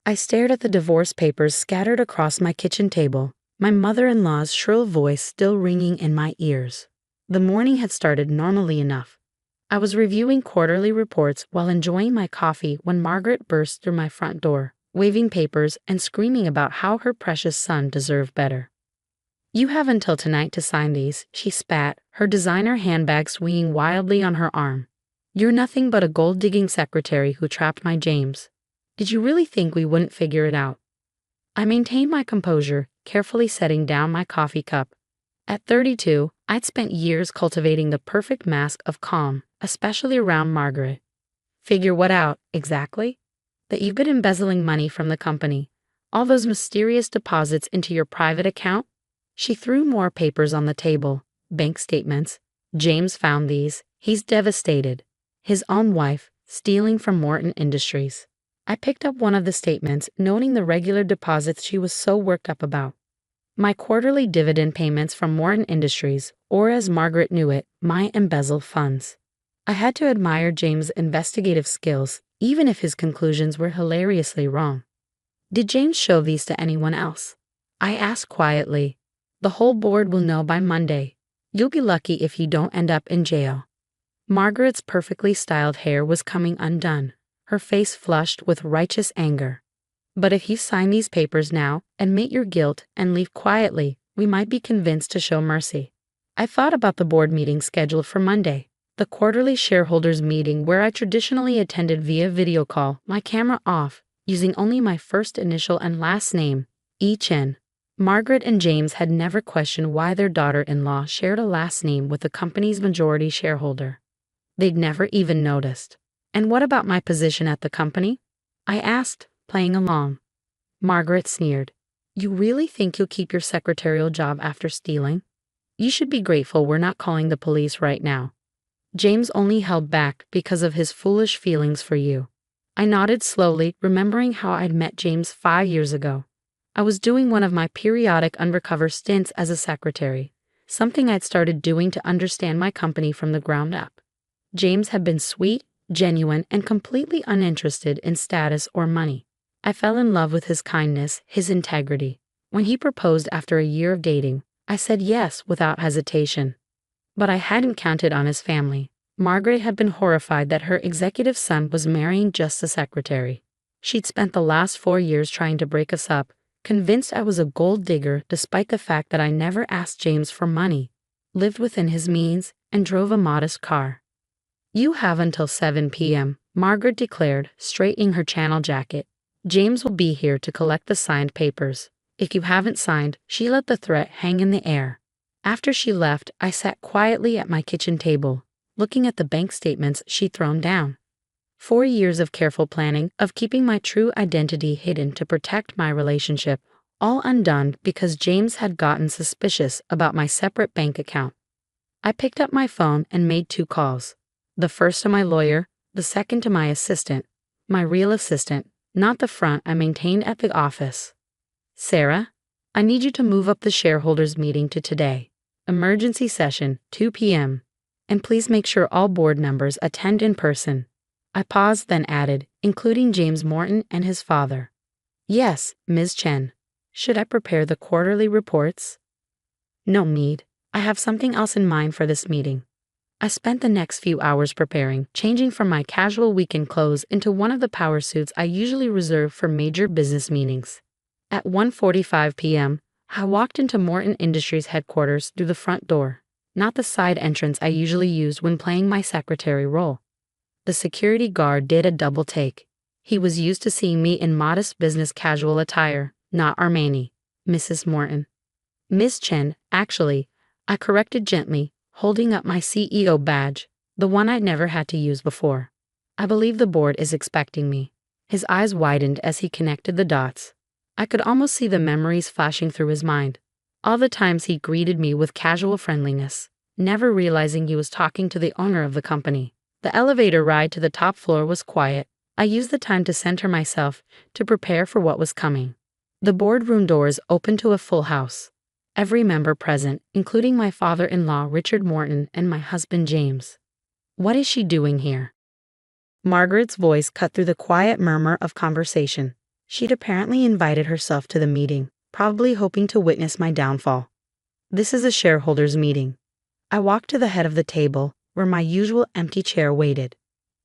I stared at the divorce papers scattered across my kitchen table, my mother-in-law's shrill voice still ringing in my ears. The morning had started normally enough. I was reviewing quarterly reports while enjoying my coffee when Margaret burst through my front door, waving papers and screaming about how her precious son deserved better. "You have until tonight to sign these," she spat, her designer handbag swinging wildly on her arm. "You're nothing but a gold-digging secretary who trapped my James. Did you really think we wouldn't figure it out?" I maintained my composure, carefully setting down my coffee cup. At 32, I'd spent years cultivating the perfect mask of calm, especially around Margaret. "Figure what out, exactly?" "That you've been embezzling money from the company. All those mysterious deposits into your private account?" She threw more papers on the table. Bank statements. "James found these. He's devastated. His own wife, stealing from Morton Industries." I picked up one of the statements, noting the regular deposits she was so worked up about. My quarterly dividend payments from Morton Industries, or as Margaret knew it, my embezzled funds. I had to admire James' investigative skills, even if his conclusions were hilariously wrong. "Did James show these to anyone else?" I asked quietly. "The whole board will know by Monday. You'll be lucky if you don't end up in jail." Margaret's perfectly styled hair was coming undone, her face flushed with righteous anger. "But if you sign these papers now, admit your guilt, and leave quietly, we might be convinced to show mercy." I thought about the board meeting scheduled for Monday, the quarterly shareholders meeting where I traditionally attended via video call, my camera off, using only my first initial and last name, E. Chen. Margaret and James had never questioned why their daughter-in-law shared a last name with the company's majority shareholder. They'd never even noticed. "And what about my position at the company?" I asked, playing along. Margaret sneered. "You really think you'll keep your secretarial job after stealing? You should be grateful we're not calling the police right now. James only held back because of his foolish feelings for you." I nodded slowly, remembering how I'd met James 5 years ago. I was doing one of my periodic undercover stints as a secretary, something I'd started doing to understand my company from the ground up. James had been sweet, genuine, and completely uninterested in status or money. I fell in love with his kindness, his integrity. When he proposed after a year of dating, I said yes without hesitation. But I hadn't counted on his family. Margaret had been horrified that her executive son was marrying just a secretary. She'd spent the last 4 years trying to break us up, convinced I was a gold digger despite the fact that I never asked James for money, lived within his means, and drove a modest car. "You have until 7 p.m., Margaret declared, straightening her channel jacket. "James will be here to collect the signed papers. If you haven't signed," she let the threat hang in the air. After she left, I sat quietly at my kitchen table, looking at the bank statements she'd thrown down. 4 years of careful planning, of keeping my true identity hidden to protect my relationship, all undone because James had gotten suspicious about my separate bank account. I picked up my phone and made 2 calls. The first to my lawyer, the second to my assistant, my real assistant, not the front I maintained at the office. "Sarah, I need you to move up the shareholders meeting to today. Emergency session, 2 p.m. And please make sure all board members attend in person." I paused, then added, "including James Morton and his father." "Yes, Ms. Chen. Should I prepare the quarterly reports?" "No need. I have something else in mind for this meeting." I spent the next few hours preparing, changing from my casual weekend clothes into one of the power suits I usually reserve for major business meetings. At 1:45 p.m., I walked into Morton Industries headquarters through the front door, not the side entrance I usually used when playing my secretary role. The security guard did a double take. He was used to seeing me in modest business casual attire, not Armani. "Mrs. Morton." "Miss Chen, actually," I corrected gently, holding up my CEO badge, the one I'd never had to use before. "I believe the board is expecting me." His eyes widened as he connected the dots. I could almost see the memories flashing through his mind. All the times he greeted me with casual friendliness, never realizing he was talking to the owner of the company. The elevator ride to the top floor was quiet. I used the time to center myself, to prepare for what was coming. The boardroom doors opened to a full house. Every member present, including my father-in-law Richard Morton and my husband James. "What is she doing here?" Margaret's voice cut through the quiet murmur of conversation. She'd apparently invited herself to the meeting, probably hoping to witness my downfall. This is a shareholders' meeting. I walked to the head of the table, where my usual empty chair waited.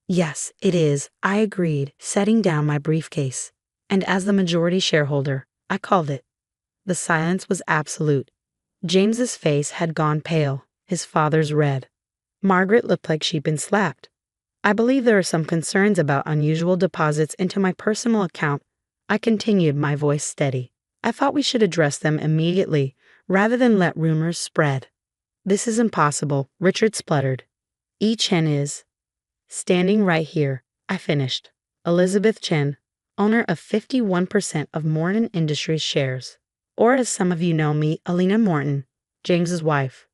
Yes, it is, I agreed, setting down my briefcase. And as the majority shareholder, I called it. The silence was absolute. James's face had gone pale, his father's red. Margaret looked like she'd been slapped. I believe there are some concerns about unusual deposits into my personal account. I continued, my voice steady. I thought we should address them immediately, rather than let rumors spread. This is impossible, Richard spluttered. Chen is standing right here, I finished. Elizabeth Chen, owner of 51% of Morton Industries shares. Or as some of you know me, Alina Morton, James's wife.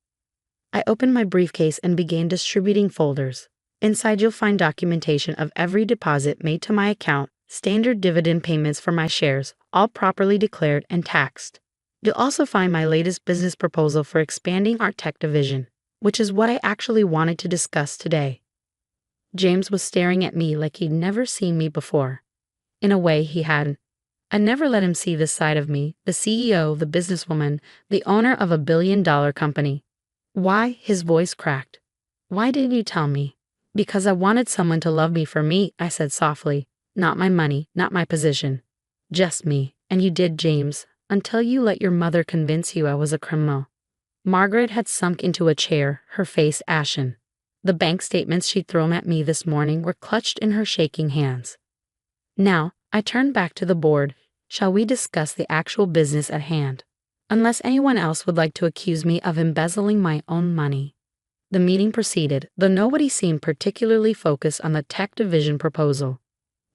I opened my briefcase and began distributing folders. Inside you'll find documentation of every deposit made to my account, standard dividend payments for my shares, all properly declared and taxed. You'll also find my latest business proposal for expanding our tech division, which is what I actually wanted to discuss today. James was staring at me like he'd never seen me before. In a way, he hadn't. I never let him see this side of me, the CEO, the businesswoman, the owner of a billion-dollar company. Why? His voice cracked. Why didn't you tell me? Because I wanted someone to love me for me, I said softly. Not my money, not my position. Just me. And you did, James, until you let your mother convince you I was a criminal. Margaret had sunk into a chair, her face ashen. The bank statements she'd thrown at me this morning were clutched in her shaking hands. Now, I turned back to the board. Shall we discuss the actual business at hand? Unless anyone else would like to accuse me of embezzling my own money. The meeting proceeded, though nobody seemed particularly focused on the tech division proposal.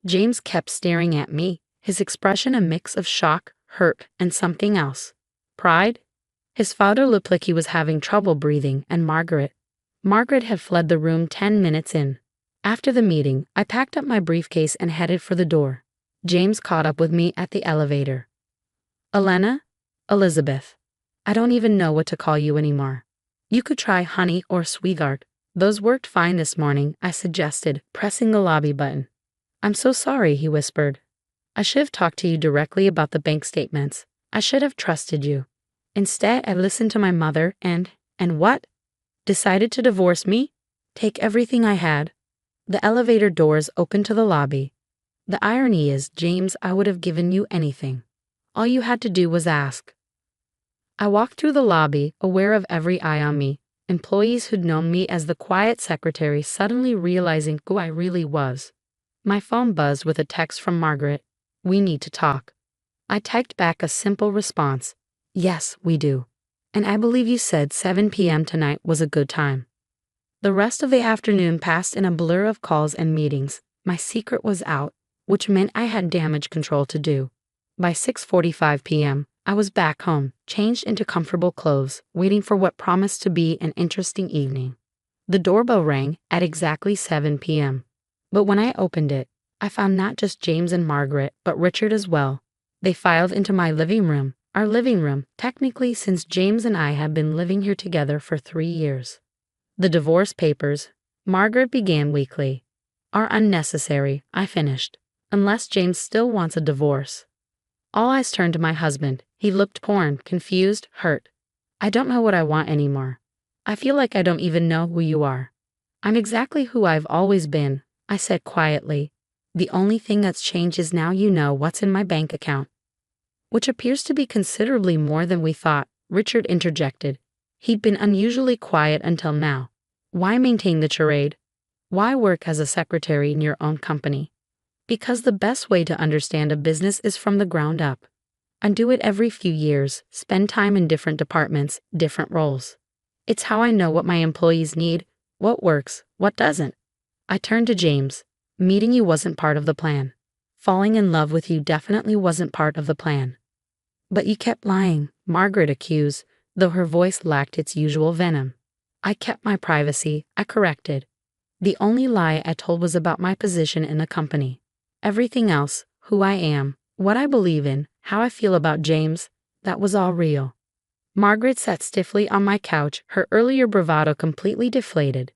James kept staring at me, his expression a mix of shock, hurt, and something else. Pride? His father looked like he was having trouble breathing, and Margaret had fled the room 10 minutes in. After the meeting, I packed up my briefcase and headed for the door. James caught up with me at the elevator. Elena? Elizabeth. I don't even know what to call you anymore. You could try honey or sweetheart. Those worked fine this morning, I suggested, pressing the lobby button. I'm so sorry, he whispered. I should have talked to you directly about the bank statements. I should have trusted you. Instead, I listened to my mother and what? Decided to divorce me? Take everything I had? The elevator doors opened to the lobby. The irony is, James, I would have given you anything. All you had to do was ask. I walked through the lobby, aware of every eye on me, employees who'd known me as the quiet secretary suddenly realizing who I really was. My phone buzzed with a text from Margaret. We need to talk. I typed back a simple response. Yes, we do. And I believe you said 7 p.m. tonight was a good time. The rest of the afternoon passed in a blur of calls and meetings. My secret was out, which meant I had damage control to do. By 6:45 p.m., I was back home, changed into comfortable clothes, waiting for what promised to be an interesting evening. The doorbell rang at exactly 7 p.m. But when I opened it, I found not just James and Margaret, but Richard as well. They filed into my living room, our living room, technically since James and I had been living here together for 3 years. The divorce papers, Margaret began weakly, are unnecessary, I finished, unless James still wants a divorce. All eyes turned to my husband. He looked torn, confused, hurt. I don't know what I want anymore. I feel like I don't even know who you are. I'm exactly who I've always been, I said quietly. The only thing that's changed is now you know what's in my bank account. Which appears to be considerably more than we thought, Richard interjected. He'd been unusually quiet until now. Why maintain the charade? Why work as a secretary in your own company? Because the best way to understand a business is from the ground up. I do it every few years, spend time in different departments, different roles. It's how I know what my employees need, what works, what doesn't. I turned to James. Meeting you wasn't part of the plan. Falling in love with you definitely wasn't part of the plan. But you kept lying, Margaret accused, though her voice lacked its usual venom. I kept my privacy, I corrected. The only lie I told was about my position in the company. Everything else, who I am, what I believe in, how I feel about James, that was all real. Margaret sat stiffly on my couch, her earlier bravado completely deflated.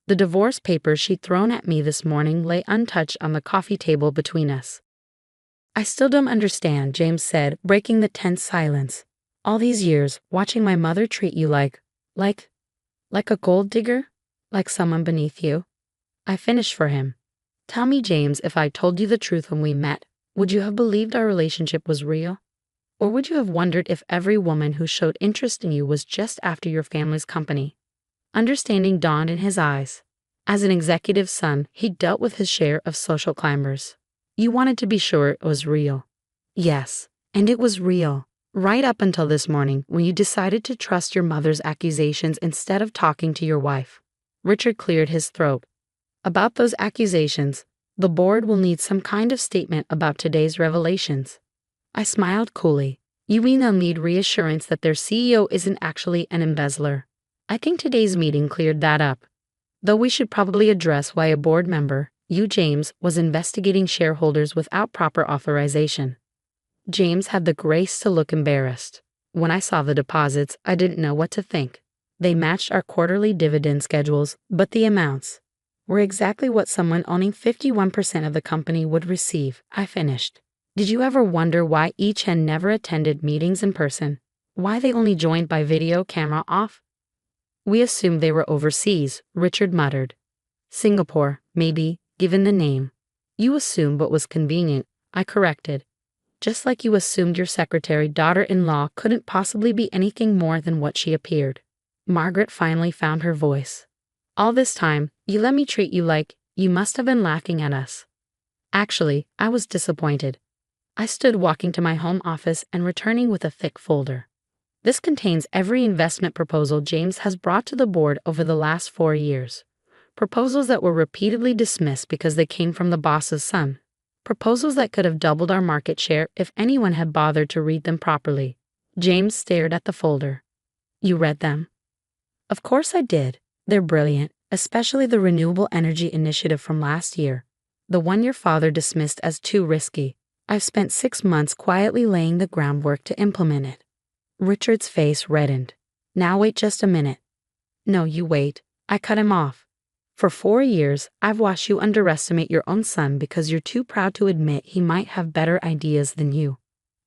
The divorce papers she'd thrown at me this morning lay untouched on the coffee table between us. I still don't understand, James said, breaking the tense silence. All these years, watching my mother treat you like, like a gold digger? Like someone beneath you? I finished for him. Tell me, James, if I told you the truth when we met, would you have believed our relationship was real? Or would you have wondered if every woman who showed interest in you was just after your family's company? Understanding dawned in his eyes. As an executive son, he dealt with his share of social climbers. You wanted to be sure it was real. Yes, and it was real. Right up until this morning when you decided to trust your mother's accusations instead of talking to your wife. Richard cleared his throat. About those accusations, the board will need some kind of statement about today's revelations. I smiled coolly. You mean they'll need reassurance that their CEO isn't actually an embezzler? I think today's meeting cleared that up. Though we should probably address why a board member, you James, was investigating shareholders without proper authorization. James had the grace to look embarrassed. When I saw the deposits, I didn't know what to think. They matched our quarterly dividend schedules, but the amounts were exactly what someone owning 51% of the company would receive. I finished. Did you ever wonder why each had never attended meetings in person? Why they only joined by video camera off? We assumed they were overseas, Richard muttered. Singapore, maybe, given the name. You assumed what was convenient, I corrected. Just like you assumed your secretary daughter-in-law couldn't possibly be anything more than what she appeared. Margaret finally found her voice. All this time, you let me treat you like you must have been laughing at us. Actually, I was disappointed. I stood walking to my home office and returning with a thick folder. This contains every investment proposal James has brought to the board over the last 4 years. Proposals that were repeatedly dismissed because they came from the boss's son. Proposals that could have doubled our market share if anyone had bothered to read them properly. James stared at the folder. You read them? Of course I did. They're brilliant, especially the renewable energy initiative from last year. The one your father dismissed as too risky. I've spent 6 months quietly laying the groundwork to implement it. Richard's face reddened. Now wait just a minute. No, you wait. I cut him off. For 4 years, I've watched you underestimate your own son because you're too proud to admit he might have better ideas than you.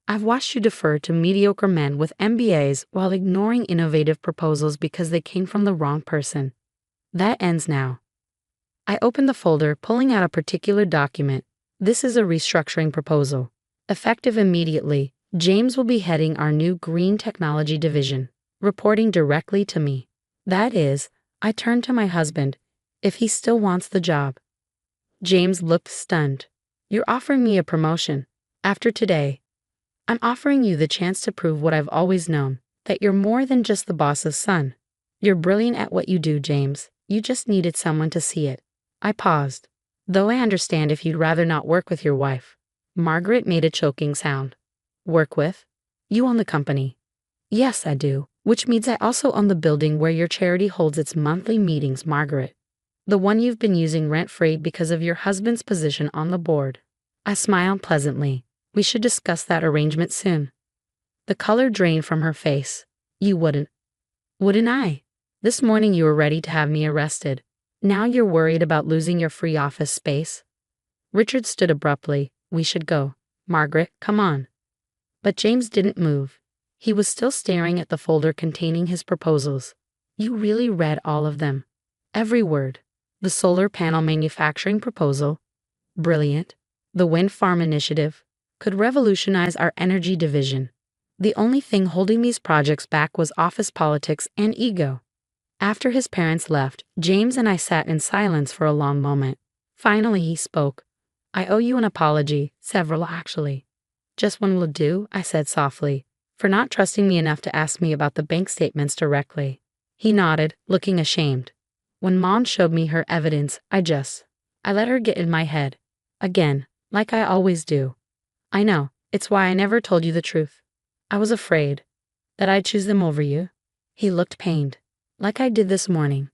I've watched you defer to mediocre men with MBAs while ignoring innovative proposals because they came from the wrong person. That ends now. I opened the folder, pulling out a particular document. This is a restructuring proposal. Effective immediately, James will be heading our new green technology division, reporting directly to me. That is, I turned to my husband, if he still wants the job. James looked stunned. You're offering me a promotion. After today, I'm offering you the chance to prove what I've always known, that you're more than just the boss's son. You're brilliant at what you do, James. You just needed someone to see it. I paused. Though I understand if you'd rather not work with your wife. Margaret made a choking sound. Work with? You own the company. Yes, I do, which means I also own the building where your charity holds its monthly meetings, Margaret. The one you've been using rent-free because of your husband's position on the board. I smiled pleasantly. We should discuss that arrangement soon. The color drained from her face. You wouldn't. Wouldn't I? This morning you were ready to have me arrested. Now you're worried about losing your free office space. Richard stood abruptly. We should go. Margaret, come on. But James didn't move. He was still staring at the folder containing his proposals. You really read all of them. Every word. The solar panel manufacturing proposal. Brilliant. The wind farm initiative. Could revolutionize our energy division. The only thing holding these projects back was office politics and ego. After his parents left, James and I sat in silence for a long moment. Finally he spoke. I owe you an apology, several actually. Just one will do, I said softly, for not trusting me enough to ask me about the bank statements directly. He nodded, looking ashamed. When Mom showed me her evidence, I let her get in my head. Again, like I always do. I know, it's why I never told you the truth. I was afraid that I'd choose them over you. He looked pained, like I did this morning.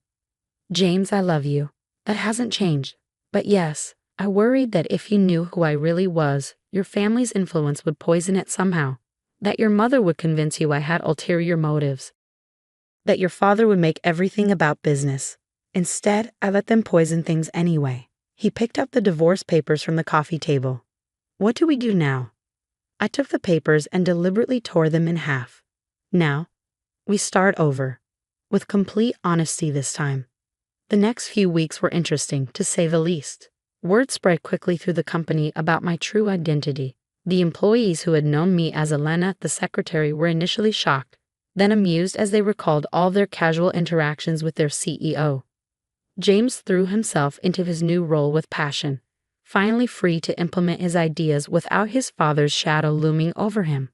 James, I love you. That hasn't changed. But yes, I worried that if you knew who I really was, your family's influence would poison it somehow. That your mother would convince you I had ulterior motives. That your father would make everything about business. Instead, I let them poison things anyway. He picked up the divorce papers from the coffee table. What do we do now? I took the papers and deliberately tore them in half. Now, we start over. With complete honesty this time. The next few weeks were interesting, to say the least. Word spread quickly through the company about my true identity. The employees who had known me as Elena, the secretary, were initially shocked, then amused as they recalled all their casual interactions with their CEO. James threw himself into his new role with passion, finally free to implement his ideas without his father's shadow looming over him.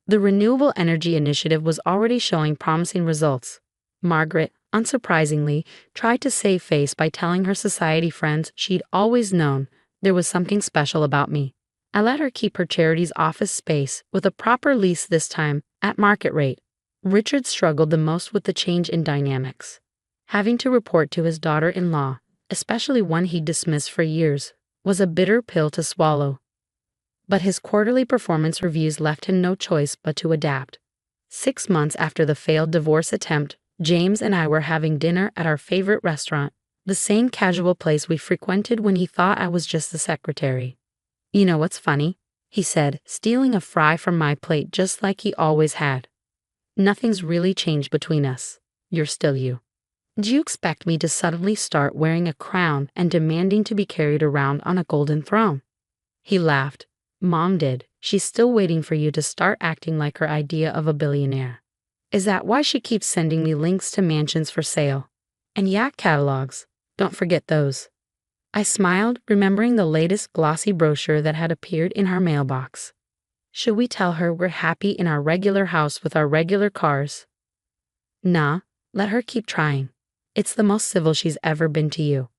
The renewable energy initiative was already showing promising results. Margaret, unsurprisingly, tried to save face by telling her society friends she'd always known there was something special about me. I let her keep her charity's office space with a proper lease this time, at market rate. Richard struggled the most with the change in dynamics. Having to report to his daughter-in-law, especially one he'd dismissed for years, was a bitter pill to swallow. But his quarterly performance reviews left him no choice but to adapt. 6 months after the failed divorce attempt, James and I were having dinner at our favorite restaurant, the same casual place we frequented when he thought I was just the secretary. "You know what's funny?" he said, stealing a fry from my plate just like he always had. "Nothing's really changed between us. You're still you. Do you expect me to suddenly start wearing a crown and demanding to be carried around on a golden throne?" He laughed. "Mom did. She's still waiting for you to start acting like her idea of a billionaire. Is that why she keeps sending me links to mansions for sale? And yacht catalogs. Don't forget those." I smiled, remembering the latest glossy brochure that had appeared in our mailbox. "Should we tell her we're happy in our regular house with our regular cars?" "Nah, let her keep trying. It's the most civil she's ever been to you."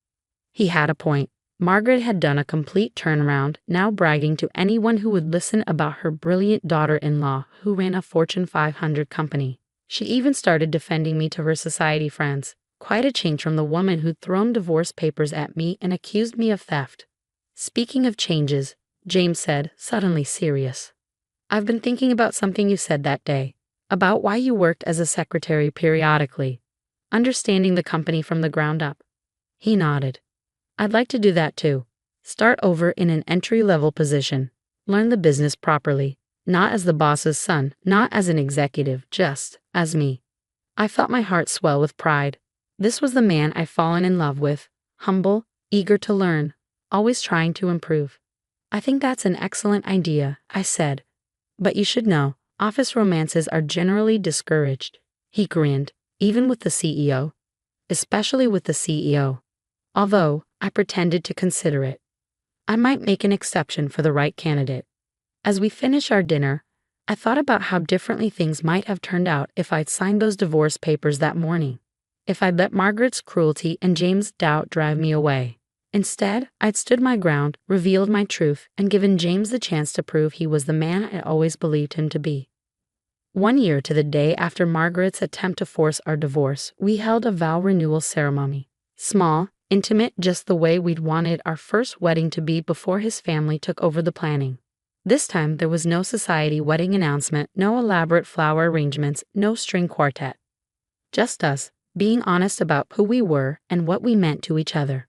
He had a point. Margaret had done a complete turnaround, now bragging to anyone who would listen about her brilliant daughter-in-law who ran a Fortune 500 company. She even started defending me to her society friends. Quite a change from the woman who'd thrown divorce papers at me and accused me of theft. "Speaking of changes," James said, suddenly serious. "I've been thinking about something you said that day, about why you worked as a secretary periodically, understanding the company from the ground up." He nodded. "I'd like to do that too. Start over in an entry-level position. Learn the business properly, not as the boss's son, not as an executive, just as me." I felt my heart swell with pride. This was the man I'd fallen in love with, humble, eager to learn, always trying to improve. "I think that's an excellent idea," I said. "But you should know, office romances are generally discouraged." He grinned, "Even with the CEO?" "Especially with the CEO. Although, I pretended to consider it. I might make an exception for the right candidate." As we finished our dinner, I thought about how differently things might have turned out if I'd signed those divorce papers that morning. If I'd let Margaret's cruelty and James' doubt drive me away. Instead, I'd stood my ground, revealed my truth, and given James the chance to prove he was the man I always believed him to be. 1 year to the day after Margaret's attempt to force our divorce, we held a vow renewal ceremony. Small, intimate, just the way we'd wanted our first wedding to be before his family took over the planning. This time, there was no society wedding announcement, no elaborate flower arrangements, no string quartet. Just us, being honest about who we were and what we meant to each other.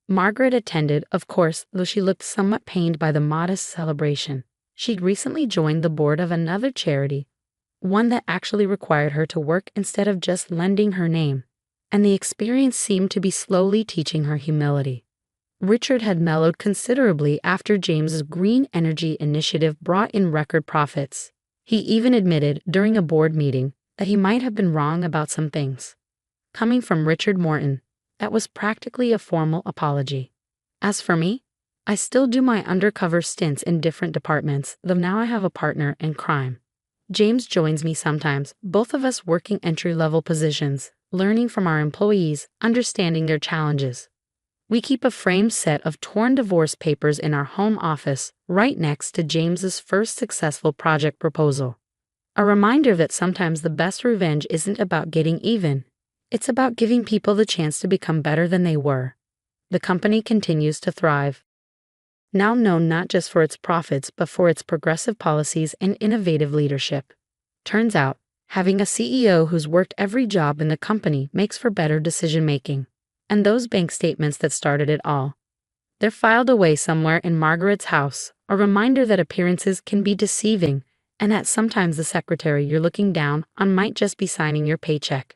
Margaret attended, of course, though she looked somewhat pained by the modest celebration. She'd recently joined the board of another charity, one that actually required her to work instead of just lending her name, and the experience seemed to be slowly teaching her humility. Richard had mellowed considerably after James's green energy initiative brought in record profits. He even admitted during a board meeting that he might have been wrong about some things. Coming from Richard Morton, that was practically a formal apology. As for me, I still do my undercover stints in different departments, though now I have a partner in crime. James joins me sometimes, both of us working entry-level positions, learning from our employees, understanding their challenges. We keep a framed set of torn divorce papers in our home office, right next to James's first successful project proposal. A reminder that sometimes the best revenge isn't about getting even. It's about giving people the chance to become better than they were. The company continues to thrive. Now known not just for its profits but for its progressive policies and innovative leadership. Turns out, having a CEO who's worked every job in the company makes for better decision-making. And those bank statements that started it all. They're filed away somewhere in Margaret's house, a reminder that appearances can be deceiving, and that sometimes the secretary you're looking down on might just be signing your paycheck.